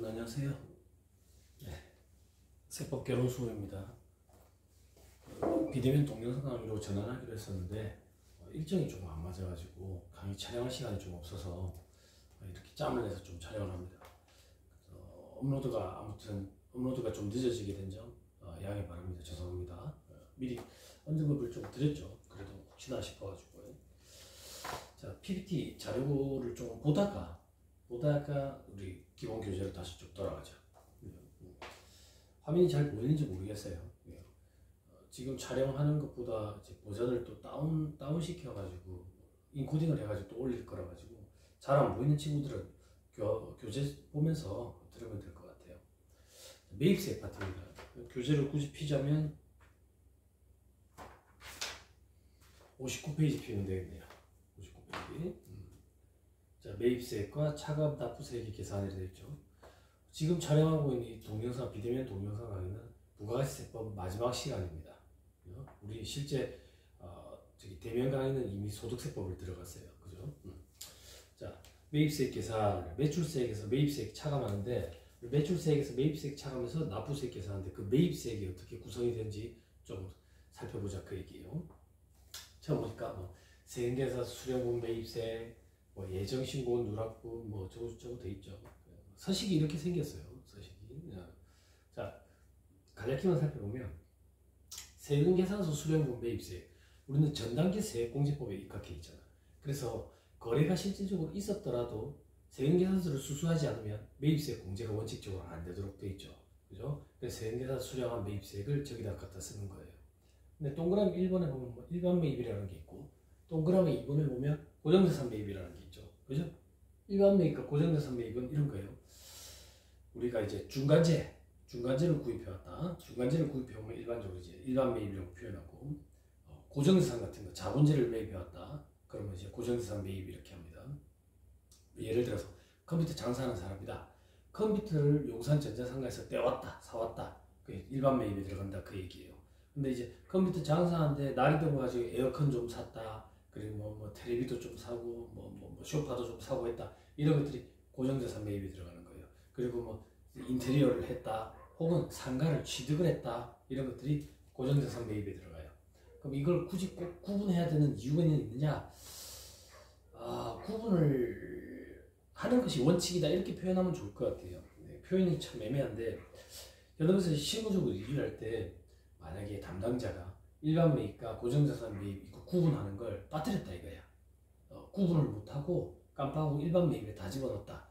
안녕하세요. 네, 세법 결혼 수호입니다. 비대면 동영상 강의로 전환하기로 했었는데 일정이 조금 안 맞아가지고 강의 촬영할 시간이 좀 없어서 이렇게 짬을 내서 좀 촬영을 합니다. 업로드가 좀 늦어지게 된 점 양해 바랍니다. 죄송합니다. 미리 언급을 좀 드렸죠. 그래도 혹시나 싶어가지고요. 자, PPT 자료를 좀 보다가 우리 기본 교재로 다시 쭉 돌아가죠. 화면이 잘 보이는지 모르겠어요. 지금 촬영하는 것보다 이제 버전을 또 다운 시켜가지고 인코딩을 해가지고 또 올릴 거라 가지고 잘 안 보이는 친구들은 교재 보면서 들으면 될 것 같아요. 매입세 파트입니다. 교재를 굳이 피자면 59페이지 피면 되겠네요. 59페이지. 자, 매입세액과 차감 납부세액이 계산이 되어 있죠. 지금 촬영하고 있는 이 동영상, 비대면 동영상 강의는 부가가치세법 마지막 시간입니다. 우리 실제 대면 강의는 이미 소득세법을 들어갔어요. 그죠? 자, 매입세액 계산, 매출세액에서 매입세액 차감하는데 매출세액에서 매입세액 차감해서 납부세액 계산하는데 그 매입세액이 어떻게 구성이 되는지 좀 살펴보자 그 얘기예요. 처음 보니까 세금계산 수령분 매입세, 예정신고 누락분 저거 돼 있죠. 서식이 이렇게 생겼어요. 서식이. 자, 간략히만 살펴보면 세금계산서 수령분 매입세, 우리는 전단계 세액공제법에 입각해 있잖아. 그래서 거래가 실질적으로 있었더라도 세금계산서를 수수하지 않으면 매입세 공제가 원칙적으로 안 되도록 돼 있죠. 그죠? 그래서 세금계산 수령한 매입세액을 저기다 갖다 쓰는 거예요. 근데 동그라미 1번에 보면 일반 매입이라는 게 있고, 동그라미 2번에 보면 고정자산 매입이라는 게 있죠. 그죠? 일반 매입과 고정자산 매입은 이런 거예요. 우리가 이제 중간재를 구입해왔다. 중간재를 구입해오면 일반적으로 이제 일반 매입이라고 표현하고, 고정자산 같은 거, 자본재를 매입해왔다. 그러면 이제 고정자산 매입 이렇게 합니다. 예를 들어서 컴퓨터 장사하는 사람이다. 컴퓨터를 용산 전자상가에서 떼왔다, 사왔다. 그게 일반 매입에 들어간다 그 얘기예요. 근데 이제 컴퓨터 장사하는데 날이 더워가지고 에어컨 좀 샀다. 그리고 텔레비도 좀 사고, 소파도 좀 사고 했다. 이런 것들이 고정자산 매입에 들어가는 거예요. 그리고 인테리어를 했다. 혹은 상가를 취득을 했다. 이런 것들이 고정자산 매입에 들어가요. 그럼 이걸 굳이 꼭 구분해야 되는 이유가 있느냐? 구분을 하는 것이 원칙이다. 이렇게 표현하면 좋을 것 같아요. 표현이 참 애매한데, 여러분들 실무적으로 일을 할 때 만약에 담당자가 일반 매입과 고정자산 매입 이거 구분하는 걸 빠뜨렸다 이거야. 구분을 못하고 깜빡하고 일반 매입에 다 집어넣었다.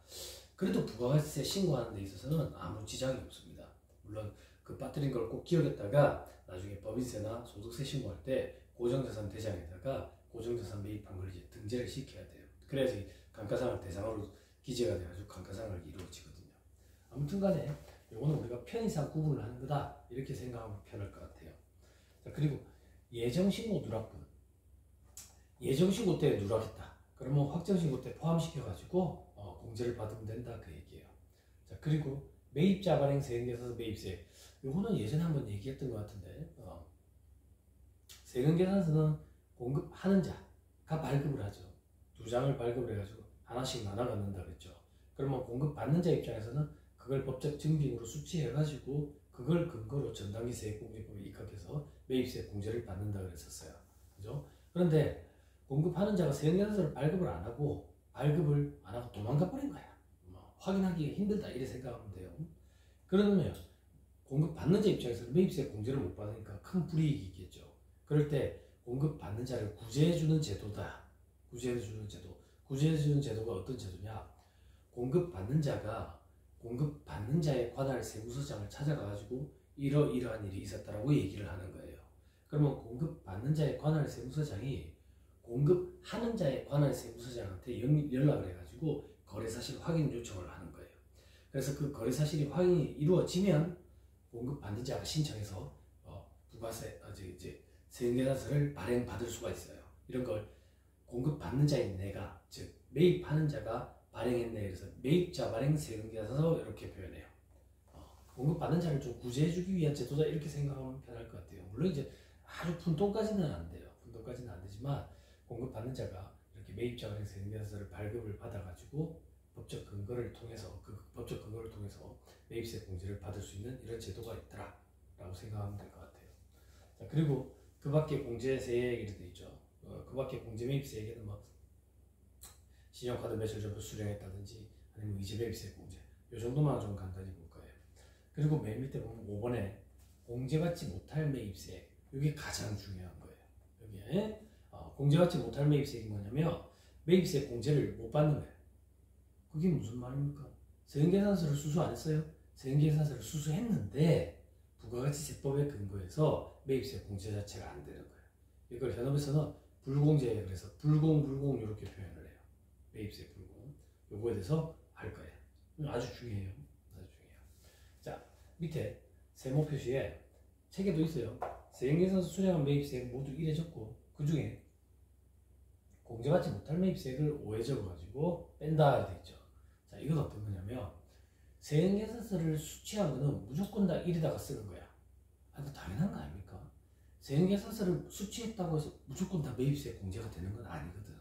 그래도 부가가치세 신고하는 데 있어서는 아무 지장이 없습니다. 물론 그 빠뜨린 걸 꼭 기억했다가 나중에 법인세나 소득세 신고할 때 고정자산 대장에다가 고정자산 매입한 걸 이제 등재를 시켜야 돼요. 그래야지 감가상각 대상으로 기재가 돼가지고 감가상각이 이루어지거든요. 아무튼 간에 이거는 우리가 편의상 구분을 하는 거다 이렇게 생각하면 편할 것 같아요. 자, 그리고 예정신고 누락분. 예정신고 때 누락했다. 그러면 확정신고 때 포함시켜가지고 공제를 받으면 된다 그 얘기예요. 자, 그리고 매입자 발행 세금계산서 매입세. 이거는 예전에 한번 얘기했던 것 같은데 세금계산서는 공급하는 자가 발급을 하죠. 2장을 발급을 해가지고 하나씩 나눠 갖는다 그랬죠. 그러면 공급받는 자 입장에서는 그걸 법적 증빙으로 수치해가지고 그걸 근거로 전단기 세액공제법에 입각해서 매입세 공제를 받는다 그랬었어요. 그죠? 그런데 공급하는 자가 세금계산서를 발급을 안 하고 도망가 버린 거야. 확인하기 힘들다 이렇게 생각하면 돼요. 그러면 공급받는 자 입장에서는 매입세 공제를 못 받으니까 큰 불이익이 있겠죠. 그럴 때 공급받는 자를 구제해주는 제도다. 구제해주는 제도가 어떤 제도냐? 공급받는 자가 공급받는 자에 관할 세무서장을 찾아가가지고 이러이러한 일이 있었다라고 얘기를 하는 거예요. 그러면 공급받는 자에 관할 세무서장이 공급하는 자에 관할 세무서장한테 연락을 해가지고 거래사실 확인 요청을 하는 거예요. 그래서 그 거래사실이 확인이 이루어지면 공급받는 자가 신청해서 세금계산서를 발행받을 수가 있어요. 이런 걸 공급받는 자인 내가, 즉 매입하는 자가 발행했네. 그래서 매입자 발행 세금계산서 이렇게 표현해요. 공급받는 자를 좀 구제해주기 위한 제도다 이렇게 생각하면 편할 것 같아요. 물론 이제 아주 푼돈까지는 안 돼요. 푼돈까지는 안 되지만 공급받는 자가 이렇게 매입자 발행 세금계산서를 발급을 받아가지고 법적 근거를 통해서 매입세 공제를 받을 수 있는 이런 제도가 있더라 라고 생각하면 될 것 같아요. 자, 그리고 그 밖에 공제세액이 되어 있죠. 그 밖에 공제 매입세액에는 뭐 신용카드 매출 전부 수령했다든지 아니면 이제 매입세 공제 이 정도만 좀 간단히 볼 거예요. 그리고 맨 밑에 보면 5번에 공제받지 못할 매입세액, 이게 가장 중요한 거예요. 여기에 공제받지 못할 매입세액이 뭐냐면 매입세 공제를 못 받는 거예요. 그게 무슨 말입니까? 세금계산서를 수수 안 했어요? 세금계산서를 수수했는데 부가가치세법에 근거해서 매입세 공제 자체가 안 되는 거예요. 이걸 현업에서는 불공제, 그래서 불공 이렇게 표현을 해요. 매입세 불공. 요거에 대해서 할 거예요. 아주 중요해요. 아주 중요해요. 자, 밑에 세모 표시에 책에도 있어요. 세금계산서 수령한 매입세액 모두 1회 적고 그 중에 공제받지 못할 매입세액을 5회 적어가지고 뺀다 되어 있죠. 자, 이건 어떤 거냐면 세금계산서를 수취한 거는 무조건 다 1에다가 쓰는 거야. 그 당연한 거 아닙니까? 세금계산서를 수취했다고 해서 무조건 다 매입세 공제가 되는 건 아니거든.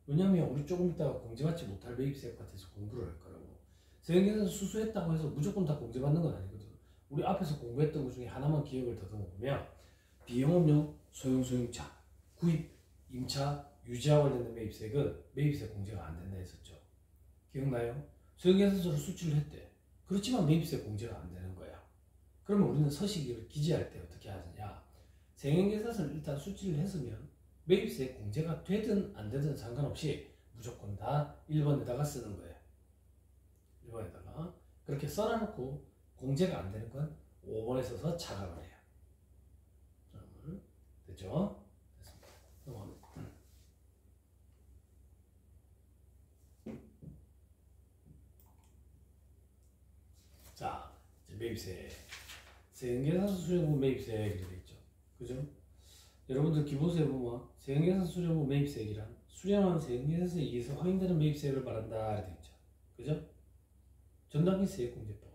왜냐면 우리 조금 있다가 공제받지 못할 매입세액 같아서 공부를 할 거라고. 세금계산서 수수했다고 해서 무조건 다 공제받는 건 아니거든. 우리 앞에서 공부했던 것 중에 하나만 기억을 더듬어 보면 비영업용 소형차, 구입, 임차, 유지와 관련된 매입세액은 매입세 공제가 안 된다 했었죠. 기억나요? 세금계산서를 수취를 했대. 그렇지만 매입세 공제가 안 되는 거야. 그러면 우리는 서식을 기재할 때 어떻게 하느냐? 세금계산서를 일단 수취를 했으면 매입세 공제가 되든 안 되든 상관없이 무조건 다 1번에다가 쓰는 거예요. 1번에다가 그렇게 써놔놓고 공제가 안 되는 건 5번에 써서 차감을 해요. 됐죠? 됐습니다. 넘어갑니다. 자, 이제 매입세. 세금계산서 수령 후 매입세액이 되어 있죠. 그죠? 여러분들 기본서에 보면 세금계산서 수령 후 매입세액이란 수령한 세금계산서에 의해서 확인되는 매입세액을 말한다 이렇게 되어 있죠. 그죠? 전당기 세액공제법.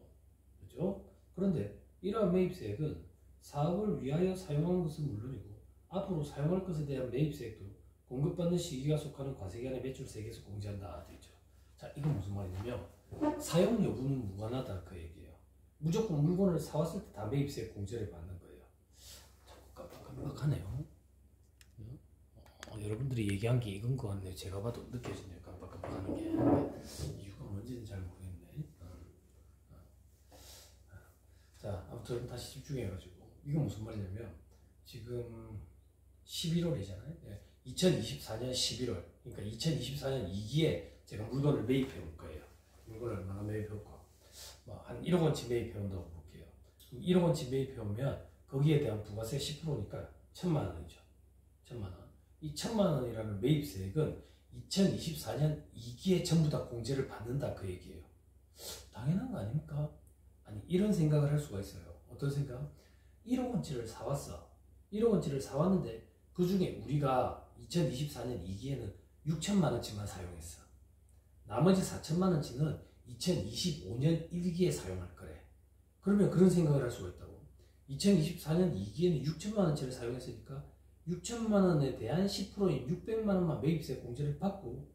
그죠? 그런데 이러한 매입세액은 사업을 위하여 사용하는 것은 물론이고 앞으로 사용할 것에 대한 매입세액도 공급받는 시기가 속하는 과세기간의 매출세액에서 공제한다 되어 있죠. 자, 이건 무슨 말이냐면 사용 여부는 무관하다 그 얘기예요. 무조건 물건을 사왔을 때 다 매입세 공제를 받는 거예요. 깜빡깜빡하네요. 여러분들이 얘기한 게 이건 것 같네요. 제가 봐도 느껴지네요. 깜빡깜빡하는 게. 이유가 뭔지는 잘 모르겠네. 자, 아무튼 다시 집중해가지고 이건 무슨 말이냐면 지금 11월이잖아요. 2024년 11월. 그러니까 2024년 2기에 제가 물건을 매입해 올 거예요. 물건을 얼마나 매입해 올까? 한 1억 원치 매입해 온다고 볼게요. 1억 원치 매입해 오면 거기에 대한 부가세 10%니까 1,000만 원이죠. 1,000만 원. 이 1,000만 원이라는 매입세액은 2024년 2기에 전부 다 공제를 받는다 그 얘기예요. 당연한 거 아닙니까? 아니 이런 생각을 할 수가 있어요. 어떤 생각? 1억 원치를 사왔어. 1억 원치를 사왔는데 그 중에 우리가 2024년 2기에는 6천만 원치만 사용했어. 나머지 4천만 원치는 2025년 1기에 사용할 거래. 그러면 그런 생각을 할 수가 있다고. 2024년 2기에는 6천만 원치를 사용했으니까 6천만 원에 대한 10%인 600만 원만 매입세 공제를 받고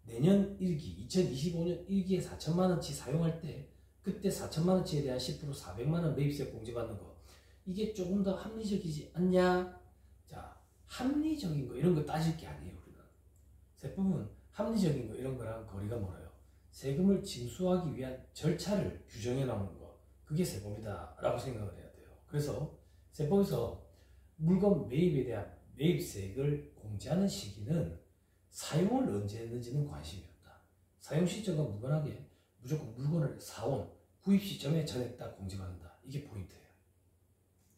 내년 1기, 2025년 1기에 4천만 원치 사용할 때 그때 4천만 원치에 대한 10% 400만 원 매입세 공제 받는 거. 이게 조금 더 합리적이지 않냐? 자, 합리적인 거 이런 거 따질 게 아니에요. 우리는 세법은 합리적인 거 이런 거랑 거리가 멀어요. 세금을 징수하기 위한 절차를 규정해 나오는 거, 그게 세법이다 라고 생각을 해야 돼요. 그래서 세법에서 물건 매입에 대한 매입세액을 공제하는 시기는 사용을 언제 했는지는 관심이 없다. 사용 시점과 무관하게 무조건 물건을 사온 구입 시점에 전액 다 공제받는다. 이게 포인트예요.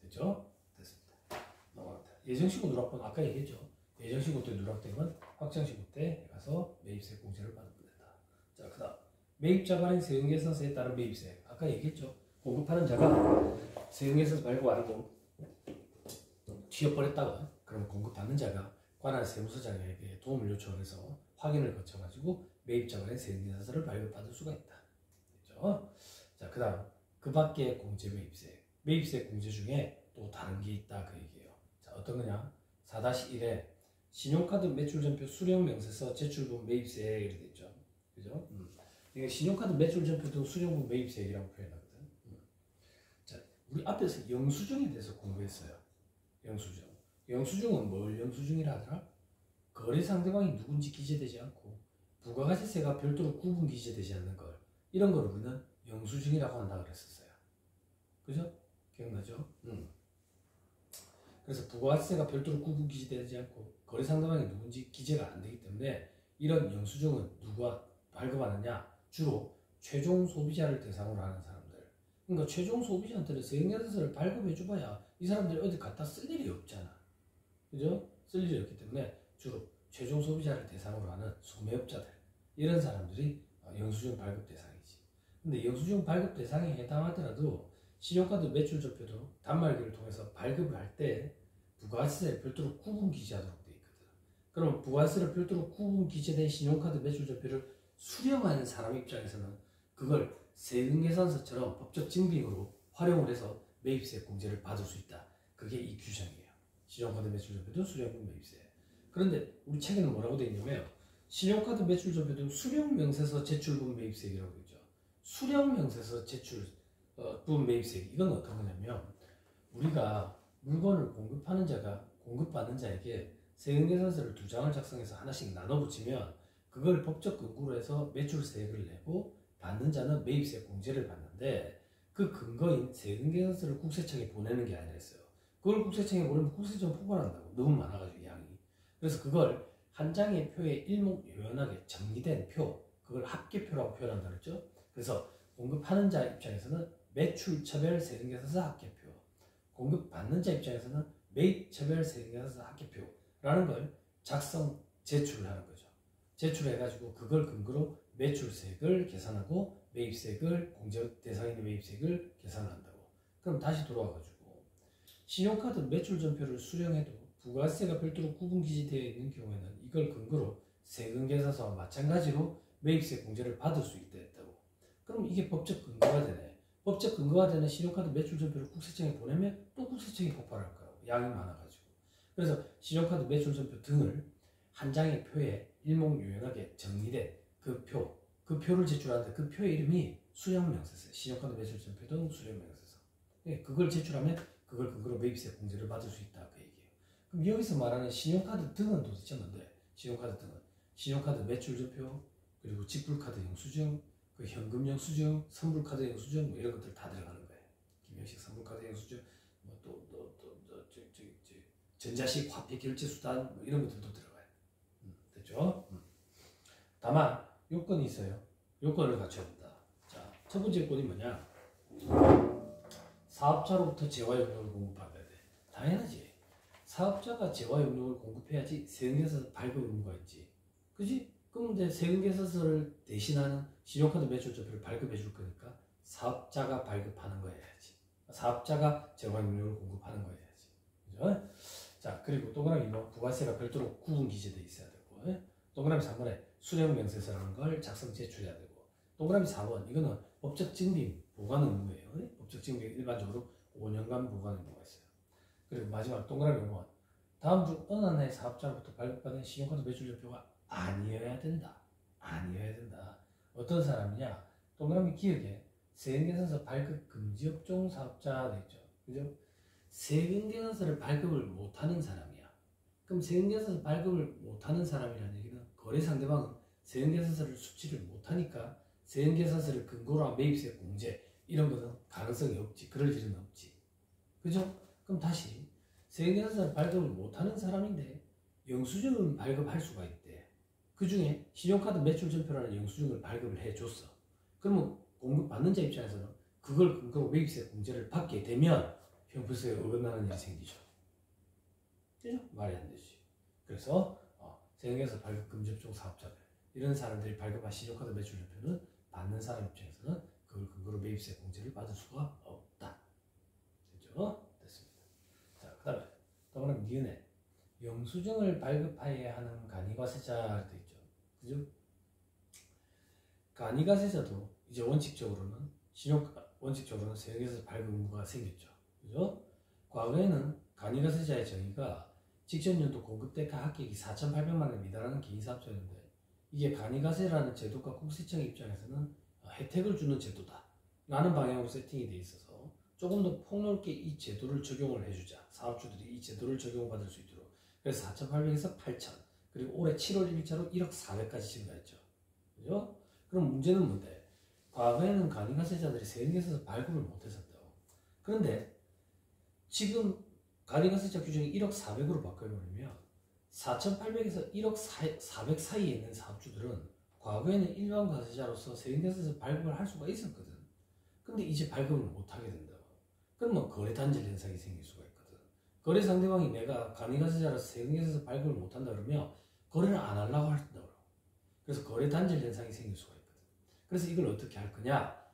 됐죠? 됐습니다. 넘어갑니다. 예정신고 누락번 아까 얘기했죠. 예정신고 때 누락되면 확정신고 때 가서 매입세 공제를 받는 거다. 자, 그 다음 매입자 발행 세금계산서에 따른 매입세. 아까 얘기했죠. 공급하는 자가 세금계산서 발급 안 하고 튀어버렸다가 그럼 공급받는 자가 관할 세무서장에게 도움을 요청해서 확인을 거쳐가지고 매입자 발행 세금계산서를 발급받을 수가 있다. 됐죠? 자, 그 다음 그 밖에 공제 매입세. 매입세 공제 중에 또 다른 게 있다 그 얘기예요. 자, 어떤 거냐? 4-1에 신용카드 매출전표 수령 명세서 제출분 매입세 이렇게 됐죠. 그죠? 그러니까 신용카드 매출 전표도 수령분 매입세액이라고 표현하거든. 자, 우리 앞에서 영수증에 대해서 공부했어요. 영수증. 영수증은 뭘 영수증이라 하더라? 거래 상대방이 누군지 기재되지 않고 부가가치세가 별도로 구분 기재되지 않는 걸, 이런 걸 우리는 영수증이라고 한다 그랬었어요. 그죠? 기억나죠? 그래서 부가가치세가 별도로 구분 기재되지 않고 거래 상대방이 누군지 기재가 안 되기 때문에 이런 영수증은 누가 발급하느냐? 주로 최종 소비자를 대상으로 하는 사람들. 그러니까 최종 소비자한테는 세액내세서를 발급해줘봐야 이 사람들이 어디 갖다 쓸 일이 없잖아. 그죠? 쓸 일이 없기 때문에 주로 최종 소비자를 대상으로 하는 소매업자들, 이런 사람들이 영수증 발급 대상이지. 근데 영수증 발급 대상에 해당하더라도 신용카드 매출 전표도 단말기를 통해서 발급을 할 때 부가가치세를 별도로 구분 기재하도록 돼 있거든. 그럼 부가세를 별도로 구분 기재된 신용카드 매출 전표를 수령하는 사람 입장에서는 그걸 세금계산서처럼 법적 증빙으로 활용을 해서 매입세 공제를 받을 수 있다. 그게 이 규정이에요. 신용카드 매출 전표도 수령분 매입세. 그런데 우리 책에는 뭐라고 되어 있냐면 신용카드 매출 전표도 수령명세서 제출분 매입세액이라고 되어 있죠. 수령명세서 제출분 매입세액, 이건 어떤 거냐면 우리가 물건을 공급하는 자가 공급받는 자에게 세금계산서를 2장을 작성해서 하나씩 나눠 붙이면 그걸 법적 근거로 해서 매출세액을 내고 받는 자는 매입세 공제를 받는데, 그 근거인 세금계산서를 국세청에 보내는 게 아니라 했어요. 그걸 국세청에 보내면 국세청 포괄한다고, 너무 많아가지고 양이. 그래서 그걸 한 장의 표에 일목요연하게 정리된 표, 그걸 합계표라고 표현한다 그랬죠. 그래서 공급하는 자 입장에서는 매출처별 세금계산서 합계표, 공급받는 자 입장에서는 매입처별 세금계산서 합계표라는 걸 작성, 제출을 하는 거죠. 제출해가지고 그걸 근거로 매출세액을 계산하고 매입세액을, 공제 대상인의 매입세액을 계산한다고. 그럼 다시 돌아와가지고 신용카드 매출 전표를 수령해도 부가세가 별도로 구분 기재되어 있는 경우에는 이걸 근거로 세금계산서와 마찬가지로 매입세 공제를 받을 수 있다 했다고. 그럼 이게 법적 근거가 되네. 법적 근거가 되는 신용카드 매출 전표를 국세청에 보내면 또 국세청이 폭발할 거라고, 양이 많아가지고. 그래서 신용카드 매출 전표 등을 한 장의 표에 일목요연하게 정리된 그 표를 제출하는데 그 표의 이름이 수령명세서, 신용카드 매출 전표 등 수령명세서. 그걸 제출하면 그걸 근거로 매입세 공제를 받을 수 있다, 그 얘기예요. 그럼 여기서 말하는 신용카드 등은 도대체 뭔데? 신용카드 등은 신용카드 매출 전표, 그리고 직불카드 영수증, 그 현금 영수증, 선불카드 영수증, 뭐 이런 것들 다 들어가는 거예요. 김영식 선불카드 영수증, 뭐 전자식 화폐 결제 수단, 뭐 이런 것들도 들어가요. 됐죠? 다만 요건이 있어요. 요건을 갖춰야 된다. 자, 첫 번째 요건이 뭐냐? 사업자로부터 재화용료를 공급받아야 돼. 당연하지. 사업자가 재화용료를 공급해야지 세금계산서 발급 의무가 있지. 그지? 그럼 근데 세금계산서를 대신하는 신용카드 매출 전표를 발급해 줄 거니까 사업자가 발급하는 거 해야지. 사업자가 재화용료를 공급하는 거 해야지. 그죠? 자, 그리고 동그라미 2번 부가세가 별도로 구분 기재돼 있어야 되고, 동그라미 3번에 수령명세서라는 걸 작성 제출해야 되고, 동그라미 4번 이거는 법적 증빙 보관 의무예요. 법적 증빙 일반적으로 5년간 보관 의무가 있어요. 그리고 마지막 동그라미 5번 다음 중 어느 하나의 사업자로부터 발급받은 신용카드 매출 전표가 아니어야 된다. 아니어야 된다. 어떤 사람이냐? 동그라미 기억에 세금계산서 발급 금지 업종 사업자 되죠. 그죠? 세금계산서를 발급을 못하는 사람이야. 그럼 세금계산서 발급을 못하는 사람이라는 얘기는 거래 상대방은 세금계산서를 수취를 못하니까 세금계산서를 근거로 한 매입세 공제 이런 것은 가능성이 없지. 그럴 일은 없지. 그죠? 그럼 다시 세금계산서를 발급을 못하는 사람인데 영수증을 발급할 수가 있대. 그 중에 신용카드 매출 전표라는 영수증을 발급을 해줬어. 그러면 공급받는 자 입장에서는 그걸 근거로 매입세 공제를 받게 되면 형평성에 어긋나는 일이 생기죠. 그죠? 말이 안 되지. 그래서 세금계산서 발급 금지 업종 사업자들, 이런 사람들이 발급한 신용카드 매출 전표는 받는 사람 입장에서는 그걸 근거로 매입세 공제를 받을 수가 없다. 됐죠? 됐습니다. 자, 그 다음에 동그라미 니은에 영수증을 발급하여야 하는 간이과세자 되어 있죠. 그죠? 간이과세자도 이제 원칙적으로는 세금계산서 발급 의무가 생겼죠. 그죠? 과거에는 간이과세자의 정의가 직전연도 공급대가 합격이 4,800만 원에 미달하는 개인사업자였는데 이게 간이가세라는 제도가 국세청 입장에서는 혜택을 주는 제도다 라는 방향으로 세팅이 돼 있어서 조금 더 폭넓게 이 제도를 적용을 해주자. 사업주들이 이 제도를 적용받을 수 있도록. 그래서 4,800에서 8,000 그리고 올해 7월 1일자로 1억 400까지 증가했죠. 그죠? 그럼 문제는 뭔데? 과거에는 간이가세자들이 세금계에서 발급을 못했었다고. 그런데 지금 간이가세자 규정이 1억 400으로 바꿔버리면 4,800에서 1억 400 사이에 있는 사업주들은 과거에는 일반 과세자로서 세금계에서 발급을 할 수가 있었거든. 근데 이제 발급을 못하게 된다고. 그러면 거래단절 현상이 생길 수가 있거든. 거래 상대방이 내가 간이가세자라서 세금계에서 발급을 못한다 그러면 거래를 안 하려고 한다고. 그래서 거래단절 현상이 생길 수가 있거든. 그래서 이걸 어떻게 할 거냐?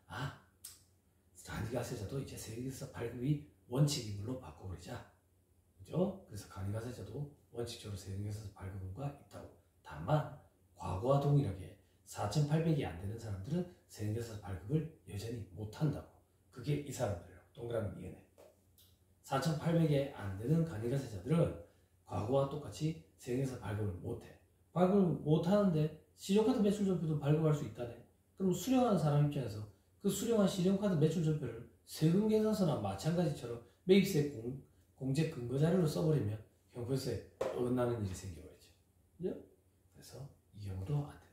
간이가세자도 이제 세금계에서 발급이 원칙인 걸로 바꿔버리자. 그죠? 그래서 간이가세자도 원칙적으로 세금계에서 발급과 있다고. 다만 과거와 동일하게 4,800이 안 되는 사람들은 세금계에서 발급을 여전히 못한다고. 그게 이 사람들이에요. 동그라미 이해네. 4,800에 안 되는 간이가세자들은 과거와 똑같이 세금계에서 발급을 못해. 발급을 못하는데 신용카드 매출전표도 발급할 수 있다네. 그럼 수령한 사람 입장에서 그 수령한 신용카드 매출전표를 세금계산서나 마찬가지처럼 매입세 공제 근거자료로 써버리면 형평성에 어긋나는 일이 생겨버리죠. 그죠? 그래서 이 경우도 안 된다.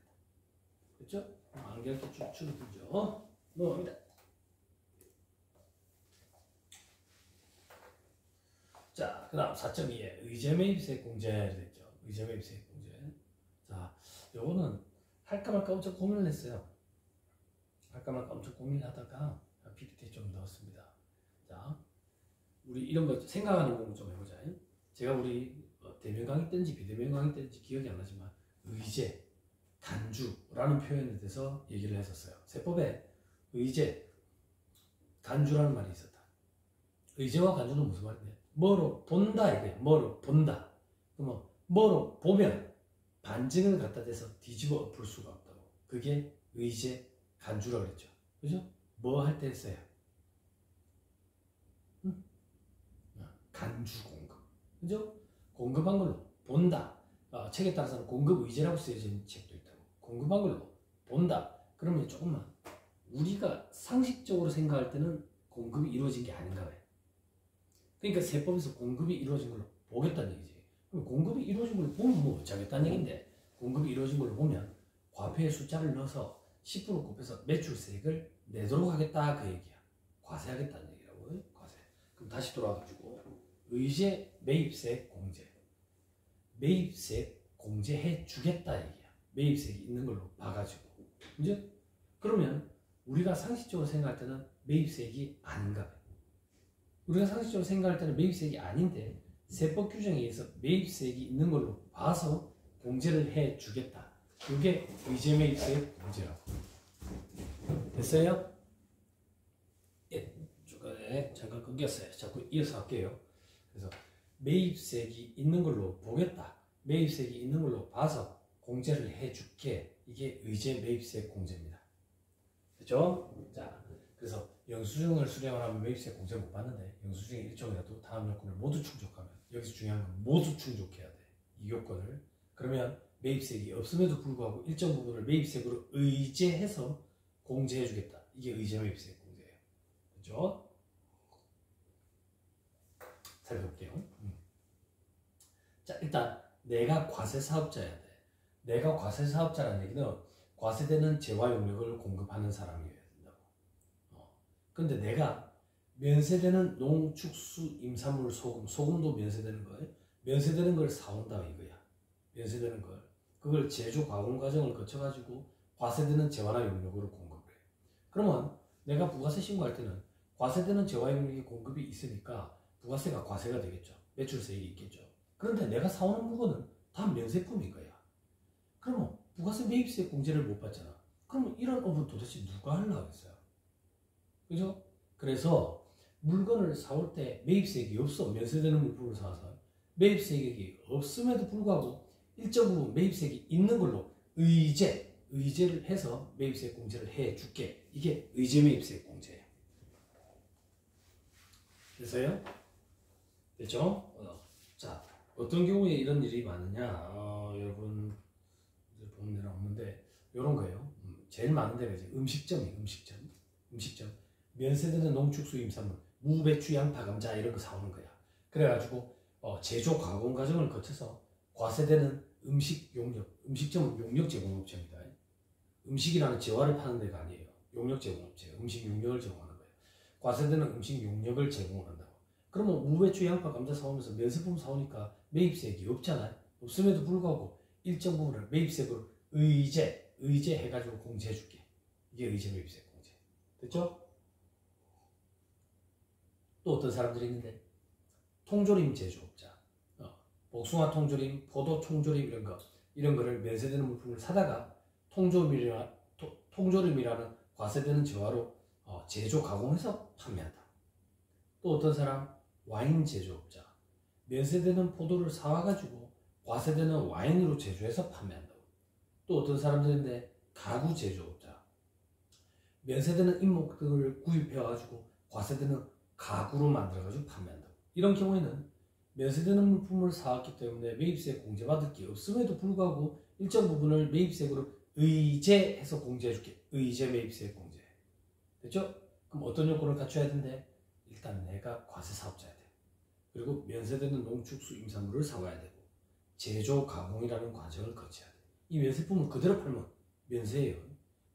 그렇죠? 안경도 쭉 줄어들죠. 넘어갑니다. 자, 그 다음 4.2에 의제매입세 공제를 했죠. 의제매입세 공제. 자, 요거는 할까 말까 엄청 고민을 했어요. 할까 말까 엄청 고민을 하다가 PPT에 좀 넣었습니다. 자, 우리 이런 거 생각하는 부분 좀 해보자. 제가 우리 대면 강의 때인지 비대면 강의 때인지 기억이 안 나지만 의제, 간주라는 표현에 대해서 얘기를 했었어요. 세법에 의제, 간주라는 말이 있었다. 의제와 간주는 무슨 말인데? 뭐로 본다 이거야. 뭐로 본다. 그러면 뭐로 보면 반증을 갖다 대서 뒤집어 엎을 수가 없다고. 그게 의제, 간주라고 그랬죠. 그죠? 뭐 할 때 써요? 간주 공급. 그죠? 공급한 걸로 본다. 책에 따라서는 공급 의제라고 쓰여진 책도 있다고. 공급한 걸로 본다. 그러면 조금만 우리가 상식적으로 생각할 때는 공급이 이루어진 게 아닌가 봐요. 그러니까 세법에서 공급이 이루어진 걸로 보겠다는 얘기지. 그럼 공급이 이루어진 걸로 보면 뭐 어쩌겠다는 얘기인데, 공급이 이루어진 걸로 보면 과표에 숫자를 넣어서 10% 곱해서 매출세액을 내도록 하겠다 그 얘기야. 과세하겠다는 얘기라고. 과세. 그럼 다시 돌아가지고 의제 매입세 공제. 매입세 공제해 주겠다 얘기야. 매입세액이 있는 걸로 봐가지고. 그죠? 그러면 우리가 상식적으로 생각할 때는 매입세액이 아닌가 봐요. 우리가 상식적으로 생각할 때는 매입세액이 아닌데 세법 규정에 의해서 매입세액이 있는 걸로 봐서 공제를 해 주겠다. 이게 의제 매입세액 공제라고. 됐어요? 예, 중간에 잠깐 끊겼어요. 자꾸 이어서 할게요. 그래서 매입세액이 있는 걸로 보겠다. 매입세액이 있는 걸로 봐서 공제를 해줄게. 이게 의제 매입세액 공제입니다. 됐죠? 자, 그래서 영수증을 수령을 하면 매입세 공제 못 받는데 영수증의 일종이라도 다음 요건을 모두 충족하면, 여기서 중요한 건 모두 충족해야 돼. 이 요건을. 그러면 매입세액이 없음에도 불구하고 일정 부분을 매입세액으로 의제해서 공제해 주겠다. 이게 의제 매입세액 공제예요. 그렇죠? 살펴볼게요. 자, 일단 내가 과세사업자여야 돼. 내가 과세사업자라는 얘기는 과세되는 재화 용역을 공급하는 사람이어야 된다고. 근데 내가 면세되는 농, 축수, 임산물, 소금도 면세되는 거예요. 면세되는 걸 사온다 이거야. 면세되는 걸. 그걸 제조 가공 과정을 거쳐가지고 과세되는 재화나 용역으로 공급을 해. 그러면 내가 부가세 신고할 때는 과세되는 재화 용역이 공급이 있으니까 부가세가 과세가 되겠죠. 매출세액이 있겠죠. 그런데 내가 사오는 물건은 다 면세품인 거야. 그러면 부가세 매입세 공제를 못 받잖아. 그러면 이런 업은 도대체 누가 하려고 했어요? 그죠? 그래서 물건을 사올 때 매입세액이 없어. 면세되는 물품을 사서 매입세액이 없음에도 불구하고 일정 부분 매입세액이 있는 걸로 의제를 해서 매입세액 공제를 해줄게. 이게 의제 매입세액 공제예요. 됐어요? 됐죠? 자, 어떤 경우에 이런 일이 많으냐? 여러분 보면 내가 없는데 이런 거예요. 제일 많은 데가 이제 음식점이에요. 음식점. 면세되는 농축수 임산물, 무, 배추, 양파, 감자 이런 거 사오는 거야. 그래가지고 제조 가공 과정을 거쳐서 과세되는 음식 용역, 음식점은 용역 제공업체입니다. 음식이라는 재화를 파는 데가 아니에요. 용역 제공업체, 음식 용역을 제공하는 거예요. 과세되는 음식 용역을 제공을 한다고. 그러면 무, 배추, 양파, 감자 사오면서 면세품 사오니까 매입세액이 없잖아요. 없음에도 불구하고 일정 부분을 매입세액으로 의제 해가지고 공제해줄게. 이게 의제 매입세액 공제. 됐죠? 또 어떤 사람들이 있는데 통조림 제조업자, 복숭아 통조림, 포도 통조림 이런 거를 면세되는 물품을 사다가 통조림이라는 과세되는 재화로 제조 가공해서 판매한다. 또 어떤 사람 와인 제조업자, 면세되는 포도를 사와가지고 과세되는 와인으로 제조해서 판매한다고. 또 어떤 사람들인데 가구 제조업자, 면세되는 인목들을 구입해와가지고 과세되는 가구로 만들어가지고 판매한다고. 이런 경우에는 면세되는 물품을 사왔기 때문에 매입세 공제받을 게 없음에도 불구하고 일정 부분을 매입세액으로 의제해서 공제해줄게. 의제 매입세 공제. 됐죠? 그럼 어떤 요건을 갖춰야 되는데 일단 내가 과세사업자야 돼. 그리고 면세되는 농축수 임산물을 사와야 되고 제조 가공이라는 과정을 거쳐야 돼. 이 면세품을 그대로 팔면 면세예요.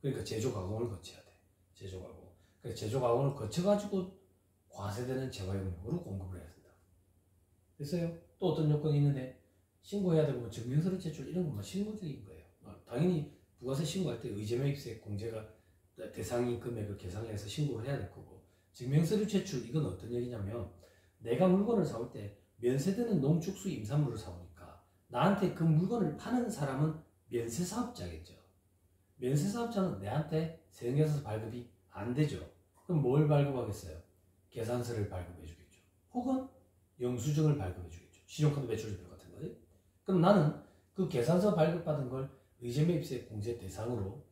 그러니까 제조 가공을 거쳐야 돼. 제조 가공. 그래서 제조 가공을 거쳐가지고 과세되는 재화용역으로 공급을 해야 된다. 됐어요? 또 어떤 요건이 있는데 신고해야 되고 증명서류 제출 이런 것만 실무적인 거예요. 당연히 부가세 신고할 때 의제매입세 공제가 대상인 금액을 계산을 해서 신고를 해야 될 거고, 증명서류 제출 이건 어떤 얘기냐면 내가 물건을 사올 때 면세되는 농축수 임산물을 사오니까 나한테 그 물건을 파는 사람은 면세사업자겠죠. 면세사업자는 내한테 세금계산서 발급이 안 되죠. 그럼 뭘 발급하겠어요? 계산서를 발급해 주겠죠. 혹은 영수증을 발급해 주겠죠. 신용카드 매출지표 같은 거지. 그럼 나는 그 계산서 발급받은 걸 의제매입세 공제 대상으로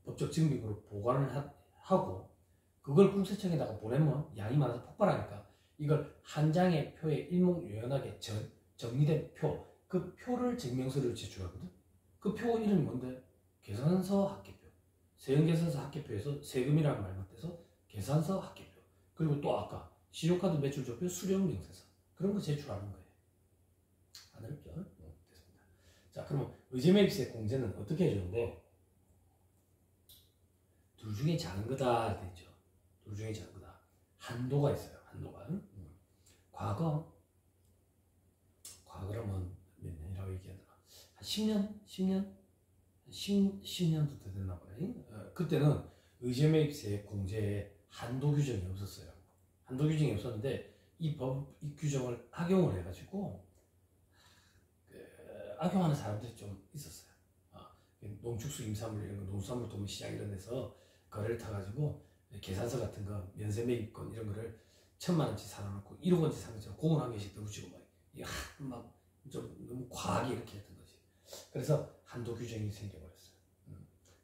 법적 증빙으로 보관을 하고 그걸 국세청에다가 보내면 양이 많아서 폭발하니까 이걸 한 장의 표에 일목요연하게 정리된 표, 그 표를 증명서류로 제출하거든. 그 표 이름이 뭔데? 계산서 합계표. 세금계산서 합계표에서 세금이라는 말만 떼서 계산서 합계표. 그리고 또 아까 신용카드 매출조표 수령명세서 그런 거 제출하는 거예요. 안 어렵죠? 됐습니다. 자, 그러면 의제매입세 공제는 어떻게 해주는데 둘 중에 작은 거다 되죠. 둘 중에 작은 거다. 한도가 있어요. 한도가. 과거라면 몇 년이라고 얘기하더라. 한 10년도 더 됐나 보네. 그때는 의제매입세 공제에 한도 규정이 없었어요. 한도 규정이 없었는데 이 규정을 악용을 해가지고 악용하는 사람들이 좀 있었어요. 농축수 임산물 이런 거, 농수산물 도매 시장 이런 데서 거래를 타가지고 계산서 같은 거, 면세 매입권 이런 거를 1,000만 원치 사놓고 1억 원치 산 것처럼 공을 한 개씩 더 붙이고 막 좀 너무 과하게 이렇게 했던 거지. 그래서 한도 규정이 생겨버렸어요.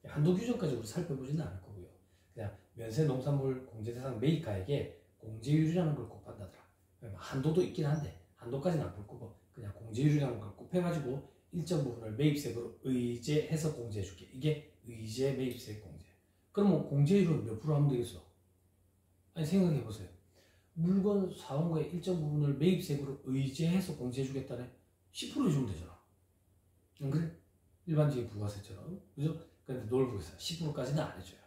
한도 규정까지 우리 살펴보지는 않을 거고요. 그냥 면세 농산물 공제 대상 매입가액에 공제율이라는 걸 곱한다더라. 한도도 있긴 한데 한도까지는 안 볼 거고 그냥 공제율이라는 걸 곱해가지고 일정 부분을 매입세액으로 의제해서 공제해줄게. 이게 의제 매입세액 공제. 그러면 공제율은 몇 프로 하면 되겠어? 아니 생각해보세요. 물건 사온 거에 일정 부분을 매입세액으로 의제해서 공제해주겠다네. 10% 해주면 되잖아. 안 그래? 일반적인 부가세처럼. 그죠? 근데 놀부에서 10%까지는 안 해줘요.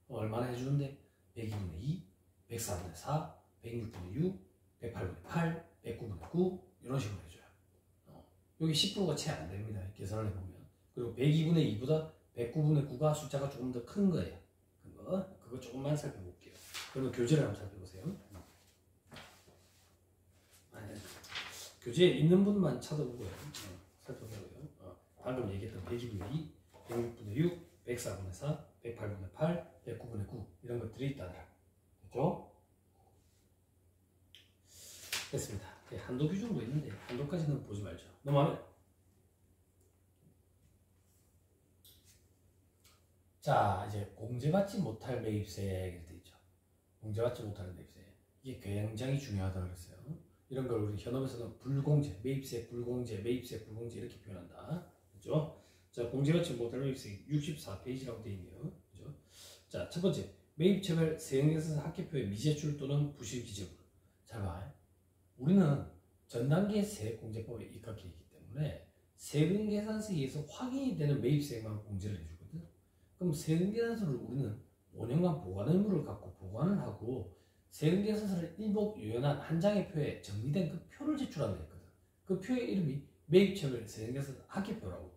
얼마나 해주는데? 102분의 2, 104분의 4, 106분의 6, 108분의 8, 109분의 9 이런 식으로 해줘요. 여기 10%가 채 안 됩니다. 계산을 해보면. 그리고 102분의 2보다 109분의 9가 숫자가 조금 더 큰 거예요. 그거 조금만 살펴볼게요. 그러면 교재를 한번 살펴보세요. 교재에 있는 분만 찾아보고요. 살펴보고요. 방금 얘기했던 102분의 2, 106분의 6, 104분의 4, 108분의 8, 109분의 9 이런 것들이 있다더라. 됐죠? 됐습니다. 한도 규정도 있는데 한도까지는 보지 말죠. 넘어가면 자 이제 공제받지 못할 매입세 이렇게 돼 있죠. 공제받지 못할 매입세 이게 굉장히 중요하다고 그랬어요. 이런 걸 우리 현업에서는 불공제, 매입세 불공제, 매입세 불공제 이렇게 표현한다. 그렇죠? 자, 공제가치 모델 매입세액 64페이지라고 되어 있네요. 그죠? 자, 첫 번째, 매입처별 세액계산서 합계표의 미제출 또는 부실기재분. 잘 봐. 우리는 전단계 세액공제법에 입각해 있기 때문에 세금계산서에 의해서 확인이 되는 매입세액만 공제를 해주거든. 그럼 세금계산서를 우리는 5년간 보관 의무를 갖고 보관을 하고 세금계산서를 일복 요연한 한 장의 표에 정리된 그 표를 제출한다 했거든. 그 표의 이름이 매입처별 세금계산서 합계표라고.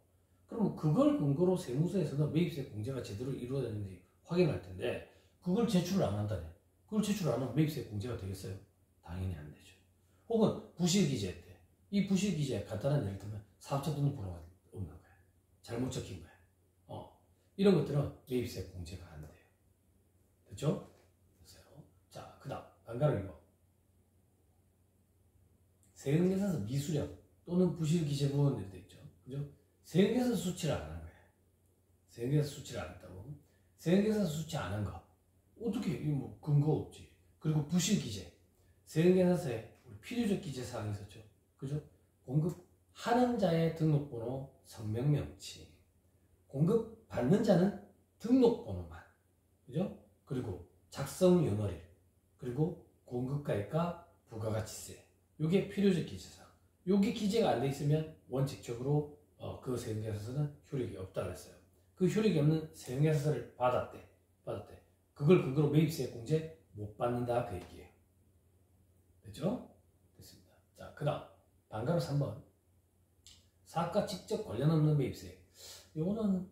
그러면 그걸 근거로 세무서에서는 매입세 공제가 제대로 이루어졌는지 확인할 텐데 그걸 제출을 안 한다네. 그걸 제출 안 하면 매입세 공제가 되겠어요? 당연히 안 되죠. 혹은 부실기재 때 이 부실기재 간단한 예를 들면 사업자 등록번호가 없는 거야. 잘못 적힌 거야. 이런 것들은 매입세 공제가 안 돼요. 됐죠? 됐어요. 자, 그 다음 반가로 이거 세금계산서 미수령 또는 부실기재분 이렇게 있죠. 그죠? 세금계산서 수치를 안 한 거야. 세금계산서 수치를 안 했다고. 세금계산서 수치 안 한 거. 어떻게, 이거 뭐 근거 없지. 그리고 부실기재. 세금계산서에 우리 필요적 기재사항이 있었죠. 그죠? 공급하는 자의 등록번호, 성명명칭. 공급받는 자는 등록번호만. 그죠? 그리고 작성연월일. 그리고 공급가액과 부가가치세. 요게 필요적 기재사항. 요게 기재가 안 돼 있으면 원칙적으로 그 세금계산서는 효력이 없다 그랬어요. 그 효력이 없는 세금계산서를 받았대. 그걸 근거로 매입세 공제 못 받는다 그 얘기예요. 됐죠? 됐습니다. 자, 그 다음 반가로 3번 사업과 직접 관련 없는 매입세. 요거는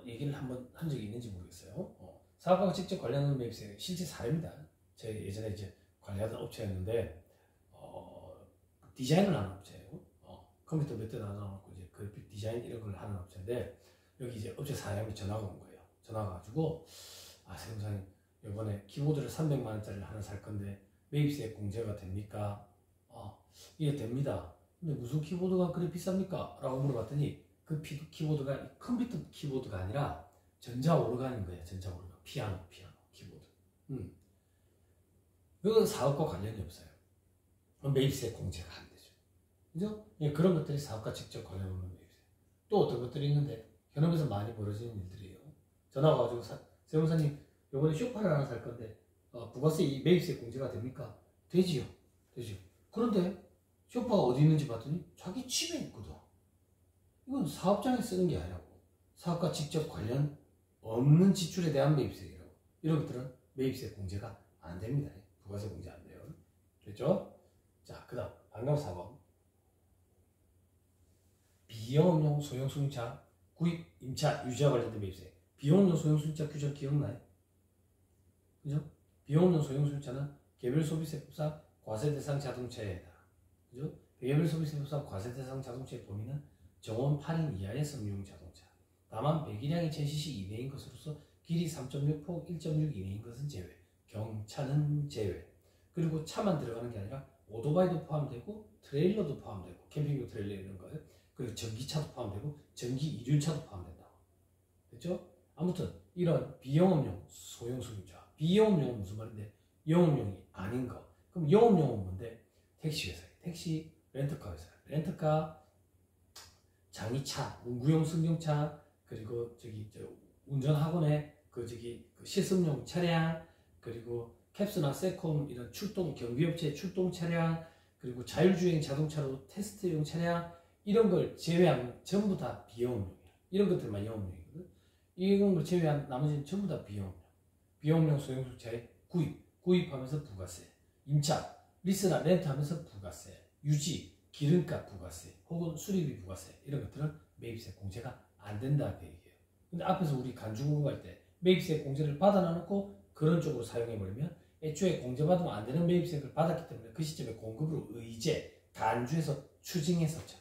얘기를 한번 한 적이 있는지 모르겠어요. 사업과 직접 관련 없는 매입세 실제 사례입니다. 제가 예전에 이제 관리하던 업체였는데 디자인을 하는 업체예요. 컴퓨터 몇 대 나눠놓고 이제 그래픽 디자인 이런 걸 하는 업체인데 여기 이제 업체 사장님이 전화가 온 거예요. 전화가 가지고 세무사님 이번에 키보드를 300만 원짜리를 하나 살 건데 매입세 공제가 됩니까? 예, 됩니다. 근데 무슨 키보드가 그리 비쌉니까? 라고 물어봤더니 그 키보드가 컴퓨터 키보드가 아니라 전자오르간인 거예요. 전자오르간. 피아노 키보드. 그건 사업과 관련이 없어요. 매입세 공제가 안 되죠. 그죠? 예, 그런 것들이 사업과 직접 관련 없는 매입세. 또 어떤 것들이 있는데 현업에서 많이 벌어지는 일들이에요. 전화가 와가지고 세무사님 이번에 쇼파를 하나 살 건데 부가세 이 매입세 공제가 됩니까? 되지요. 그런데 쇼파가 어디 있는지 봤더니 자기 집에 있거든. 이건 사업장에 쓰는 게 아니라고. 사업과 직접 관련 없는 지출에 대한 매입세라고. 이런 것들은 매입세 공제가 안 됩니다. 부가세 공제 안 돼요. 됐죠? 자, 그 다음 반가운 4번 비영업용 소형 승용차 구입, 임차, 유지와 관련된 매입세. 비영업용 소형 승용차 규정 기억나요? 그죠? 비영업용 소형 승용차는 개별 소비세법상 과세 대상 자동차에 해당. 그죠? 개별 소비세법상 과세 대상 자동차의 범위는 정원 8인 이하의 성능 자동차. 다만 배기량이 1000cc 이내인 것으로서 길이 3.6, 폭 1.6 이내인 것은 제외. 경차는 제외. 그리고 차만 들어가는 게 아니라 오토바이도 포함되고 트레일러도 포함되고 캠핑용 트레일러 이런 거예요. 그리고 전기차도 포함되고 전기 이륜차도 포함된다고. 됐죠? 아무튼 이런 비영업용 소형 승용차. 비영업용은 무슨 말인데 영업용이 아닌 거. 그럼 영업용은 뭔데? 택시 회사예요. 택시 렌터카 회사. 렌터카 장의차, 문구용 승용차, 그리고 운전학원에 그 실습용 차량, 그리고 캡스나 세콤 이런 출동 경비업체 출동 차량, 그리고 자율주행 자동차로 테스트용 차량 이런 걸 제외하면 전부 다 비영업용이야. 이런 것들만 영업용이거든. 이런 걸 제외한 나머지는 전부 다 비영업용. 비영업용 소형승차에 구입하면서 부가세, 임차, 리스나 렌트하면서 부가세, 유지, 기름값 부가세, 혹은 수리비 부가세 이런 것들은 매입세 공제가 안 된다 그 얘기예요. 근데 앞에서 우리 간주 공급할 때 매입세 공제를 받아놔놓고 그런 쪽으로 사용해버리면 애초에 공제받으면 안 되는 매입세를 받았기 때문에 그 시점에 공급으로 의제, 간주해서 추징했었죠.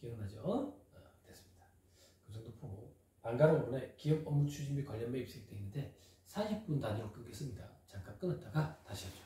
기억나죠? 됐습니다. 그 정도 보고 반가로 부분에 기업 업무 추진비 관련 매입세액 되어 있는데 40분 단위로 끊겠습니다. 잠깐 끊었다가 다시 하죠.